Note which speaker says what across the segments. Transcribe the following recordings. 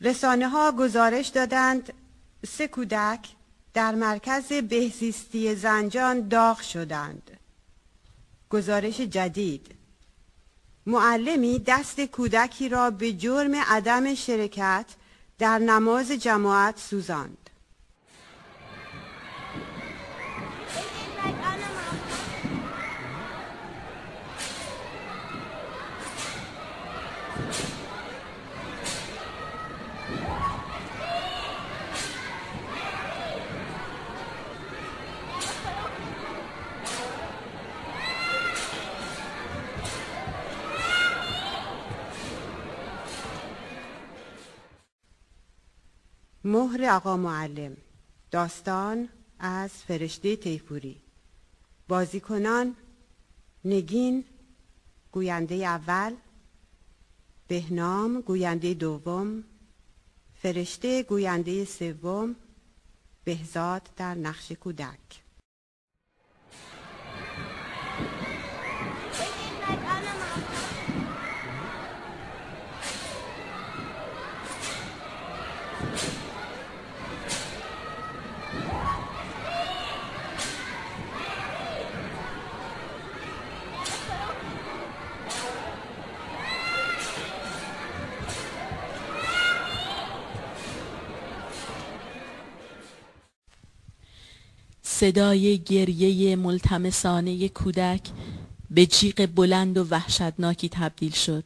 Speaker 1: رسانه‌ها گزارش دادند 3 کودک در مرکز بهزیستی زنجان داغ شدند. گزارش جدید: معلمی دست کودکی را به جرم عدم شرکت در نماز جماعت سوزاند. مهر آقا معلم. داستان از فرشته تیفوری. بازیکنان: نگین گوینده اول، بهنام گوینده دوم، فرشته گوینده سوم، بهزاد در نقش کودک.
Speaker 2: صدای گریه ملتمسانه کودک به جیغ بلند و وحشتناکی تبدیل شد.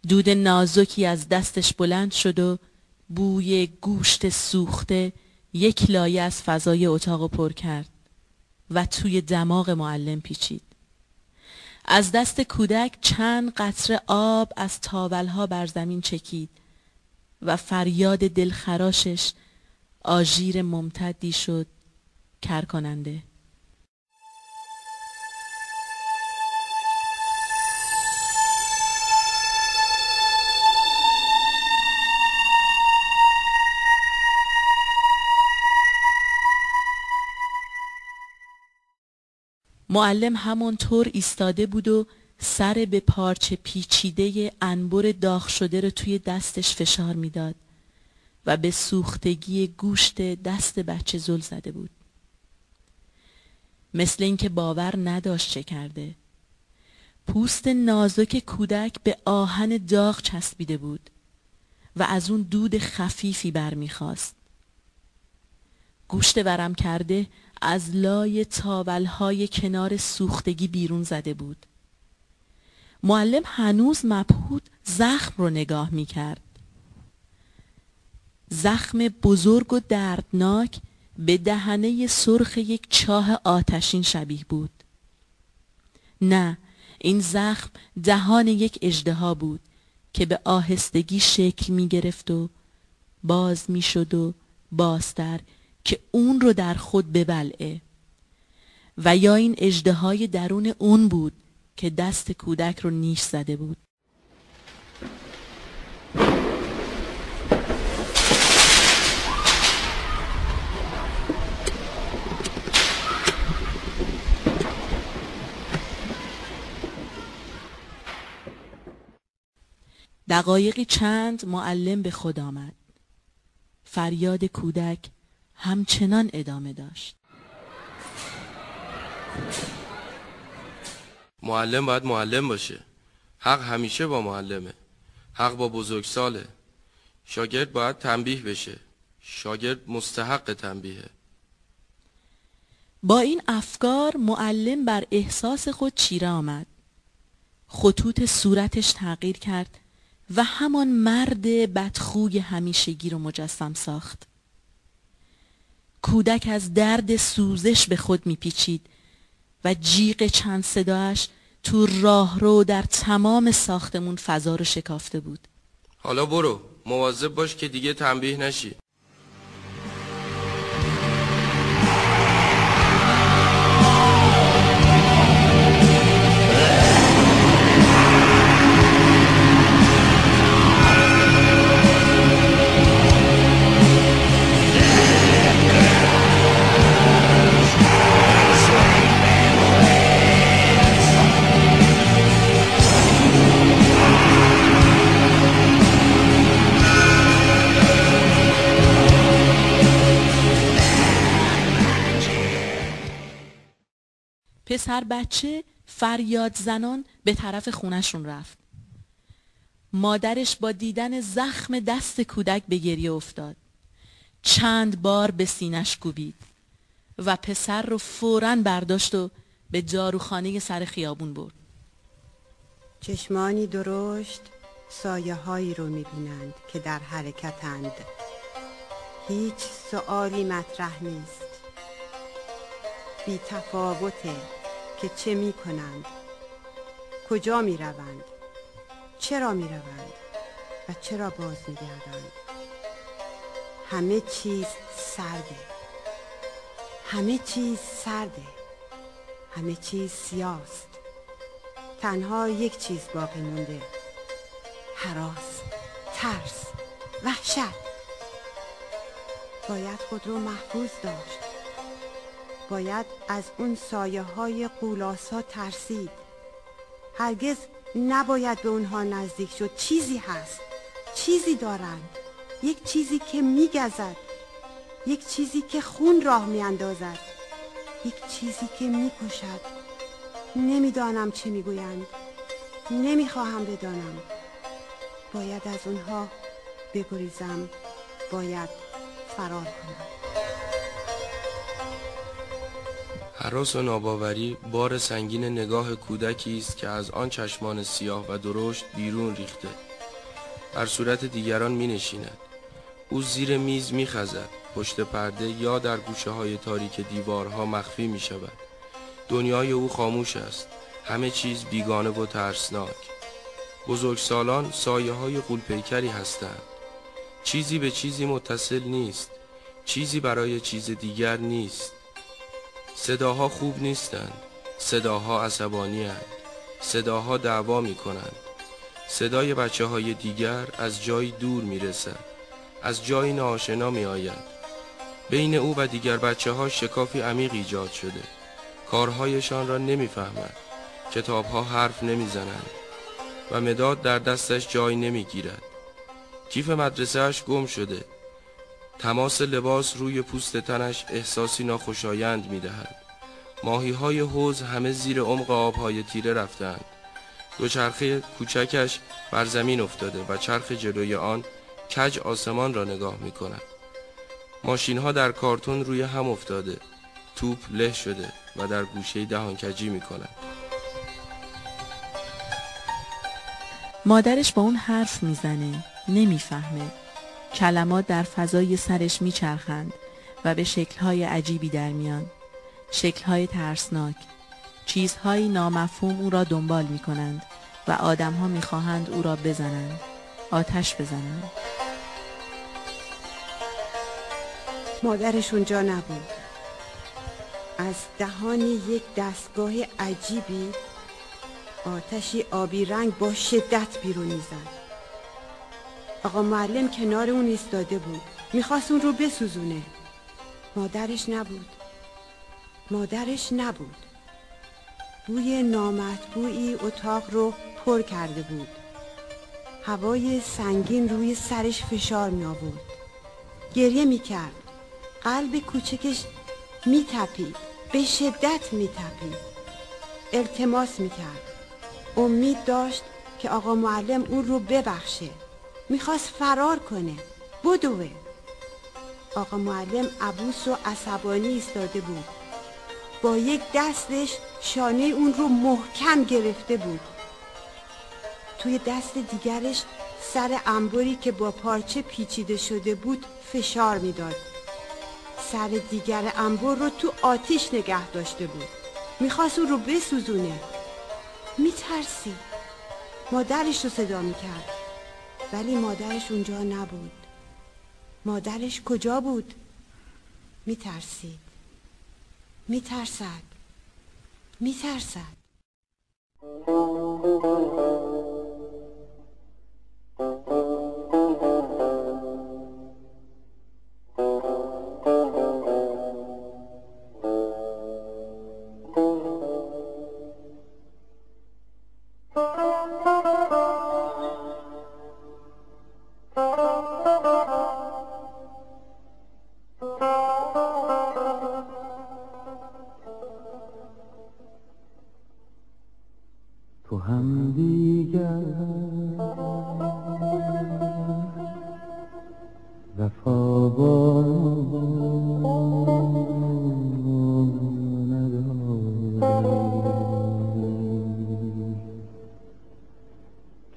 Speaker 2: دود نازکی از دستش بلند شد و بوی گوشت سوخته یک لایه از فضای اتاق پر کرد و توی دماغ معلم پیچید. از دست کودک چند قطره آب از تاولها بر زمین چکید و فریاد دلخراشش آژیر ممتدی شد، کر کننده. معلم همونطور ایستاده بود و سر به پارچه پیچیده انبر داغ شده رو توی دستش فشار میداد و به سوختگی گوشت دست بچه زل زده بود. مثل اینکه باور نداشت چه کرده. پوست نازک کودک به آهن داغ چسبیده بود و از اون دود خفیفی برمیخواست. گوشت ورم کرده از لای تاولهای کنار سوختگی بیرون زده بود. معلم هنوز مبهوت زخم رو نگاه میکرد. زخم بزرگ و دردناک به دهنه سرخ یک چاه آتشین شبیه بود. نه، این زخم دهان یک اژدها بود که به آهستگی شکل می گرفت و باز می شد و بازتر که اون رو در خود ببلعه. و یا این اژدهای درون اون بود که دست کودک رو نیش زده بود. دقایقی چند معلم به خود آمد. فریاد کودک همچنان ادامه داشت.
Speaker 3: معلم باید معلم باشه. حق همیشه با معلمه. حق با بزرگساله. شاگرد باید تنبیه بشه. شاگرد مستحق تنبیهه.
Speaker 2: با این افکار معلم بر احساس خود چیره آمد. خطوط صورتش تغییر کرد و همان مرد بدخوی همیشگی رو مجسم ساخت. کودک از درد سوزش به خود میپیچید و جیغ چند صداش تو راهرو در تمام ساختمون فضا رو شکافته بود.
Speaker 3: حالا برو، مواظب باش که دیگه تنبیه نشی.
Speaker 2: پسر بچه فریاد زنان به طرف خونشون رفت. مادرش با دیدن زخم دست کودک به گریه افتاد. چند بار به سینش کوبید و پسر رو فوراً برداشت و به جاروخانه سر خیابون برد.
Speaker 1: چشمانی درشت سایه هایی رو می‌بینند که در حرکتند. هیچ سؤالی مطرح نیست. بی تفاوته که چه می‌کنند، کجا می‌روند، چرا می‌روند و چرا باز می‌گردند. همه چیز سرده، همه چیز سرده، همه چیز سیاست. تنها یک چیز باقی مونده: هراس، ترس، وحشت. باید خود رو محفوظ داشت. باید از اون سایه های غولاسا ترسید. هرگز نباید به اونها نزدیک شد. چیزی هست، چیزی دارند، یک چیزی که میگزد، یک چیزی که خون راه میاندازد، یک چیزی که میکشد. نمیدانم چه میگویند، نمیخواهم بدانم. باید از اونها بگریزم، باید فرار کنم.
Speaker 3: هراس و ناباوری بار سنگین نگاه کودکی است که از آن چشمان سیاه و درشت بیرون ریخته. بر صورت دیگران می نشیند. او زیر میز می خزد. پشت پرده یا در گوشه های تاریک دیوارها مخفی می شود. دنیای او خاموش است. همه چیز بیگانه و ترسناک. بزرگسالان سایه های غول‌پیکری هستند. چیزی به چیزی متصل نیست. چیزی برای چیز دیگر نیست. صداها خوب نیستند. صداها عصبانی اند. صداها دعوا می کنند. صدای بچه های دیگر از جایی دور می رسد. از جایی ناآشنا می آید. بین او و دیگر بچه ها شکافی عمیق ایجاد شده. کارهایشان را نمی فهمد. کتابها حرف نمی زنند و مداد در دستش جای نمی گیرد. کیف مدرسه‌اش گم شده. تماس لباس روی پوست تنش احساسی ناخوشایند می دهد. ماهی‌های حوض همه زیر عمق آب‌های تیره رفتند. دوچرخه کوچکش بر زمین افتاده و چرخ جلوی آن کج آسمان را نگاه می کند. ماشین‌ها در کارتون روی هم افتاده. توپ له شده و در گوشه دهانکجی می کند.
Speaker 2: مادرش با اون حرف میزنه، نمیفهمه. کلمات در فضای سرش میچرخند و به شکل‌های عجیبی در میان. شکل‌های ترسناک. چیزهایی نامفهوم او را دنبال میکنند و آدم‌ها میخواهند او را بزنند. آتش بزنند.
Speaker 1: مادرش اونجا نبود. از دهان یک دستگاه عجیبی آتشی آبی رنگ با شدت بیرون میزد. آقا معلم کنار اون ایستاده بود. میخواست اون رو بسوزونه. مادرش نبود. مادرش نبود. بوی نامطبوعی اتاق رو پر کرده بود. هوای سنگین روی سرش فشار می آورد. گریه می کرد. قلب کوچکش می تپید. به شدت می تپید. التماس می کرد. امید داشت که آقا معلم اون رو ببخشه. میخواست فرار کنه. بدوه. آقا معلم عبوس و عصبانی ایستاده بود. با یک دستش شانه اون رو محکم گرفته بود. توی دست دیگرش سر انباری که با پارچه پیچیده شده بود فشار میداد. سر دیگر انبار رو تو آتیش نگه داشته بود. میخواست اون رو بسوزونه. میترسید. مادرش رو صدا میکرد. ولی مادرش اونجا نبود. مادرش کجا بود؟ میترسید. میترسد. میترسد.
Speaker 4: تو هم دیگر وفا با نداری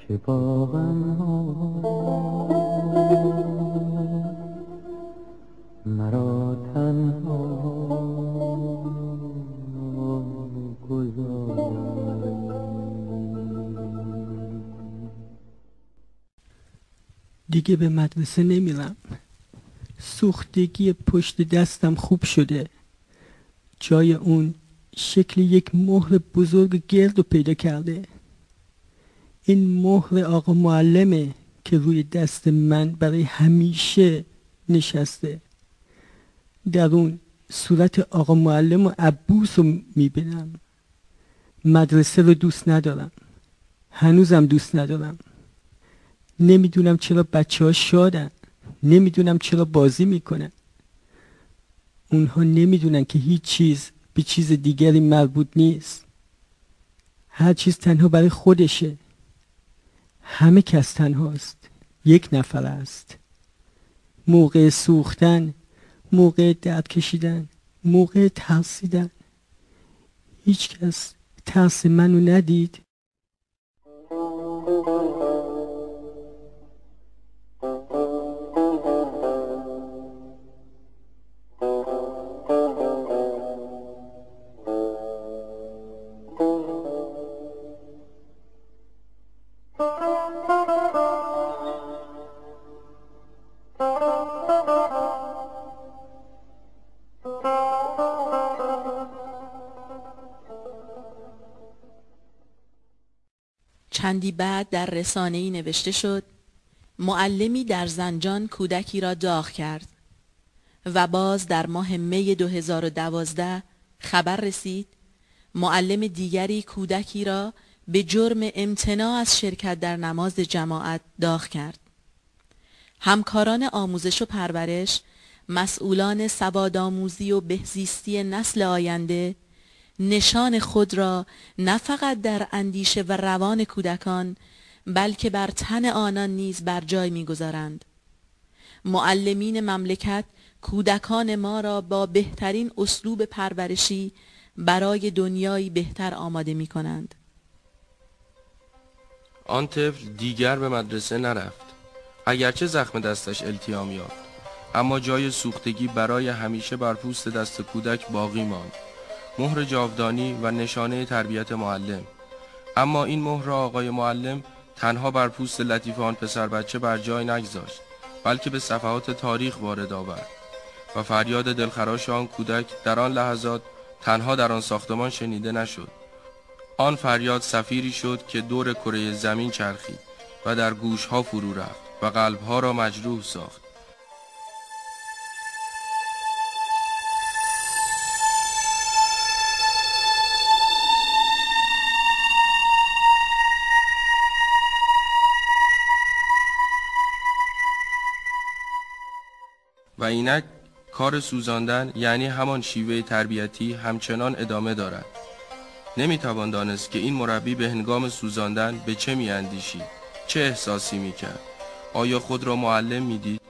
Speaker 4: که با غم‌ها مرا تنها گذاری.
Speaker 5: دیگه به مدرسه نمیرم. سوختگی پشت دستم خوب شده. جای اون شکل یک مهر بزرگ گرد رو پیدا کرده. این مهر آقا معلمه که روی دست من برای همیشه نشسته. در اون صورت آقا معلم و عبوس رو میبینم. مدرسه رو دوست ندارم. هنوزم دوست ندارم. نمیدونم چرا بچه ها شادن. نمیدونم چرا بازی میکنن. اونها نمیدونن که هیچ چیز به چیز دیگری مربوط نیست. هر چیز تنها برای خودشه. همه کس تنهاست. یک نفر است. موقع سوختن، موقع درد کشیدن، موقع ترسیدن. هیچ کس ترس منو ندید.
Speaker 2: چندی بعد در رسانه‌ای نوشته شد: معلمی در زنجان کودکی را داغ کرد و باز در ماه می 2012 خبر رسید معلم دیگری کودکی را به جرم امتناع از شرکت در نماز جماعت داغ کرد. همکاران آموزش و پرورش، مسئولان سوادآموزی و بهزیستی نسل آینده نشان خود را نه فقط در اندیشه و روان کودکان بلکه بر تن آنان نیز بر جای می‌گذارند. معلمین مملکت کودکان ما را با بهترین اسلوب پرورشی برای دنیایی بهتر آماده می‌کنند.
Speaker 3: آن طفل دیگر به مدرسه نرفت. اگرچه زخم دستش التیام یافت، اما جای سوختگی برای همیشه بر پوست دست کودک باقی ماند. مهر جاودانی و نشانه تربیت معلم. اما این مهر آقای معلم تنها بر پوست لطیف آن پسر بچه بر جای نگذاشت، بلکه به صفحات تاریخ وارد آورد و فریاد دلخراش آن کودک در آن لحظات تنها در آن ساختمان شنیده نشد. آن فریاد سفیری شد که دور کره زمین چرخید و در گوشها فرو رفت و قلبها را مجروح ساخت. و اینک کار سوزاندن یعنی همان شیوه تربیتی همچنان ادامه دارد. نمیتوان دانست که این مربی به هنگام سوزاندن به چه میاندیشید، چه احساسی میکرد. آیا خود را معلم میدید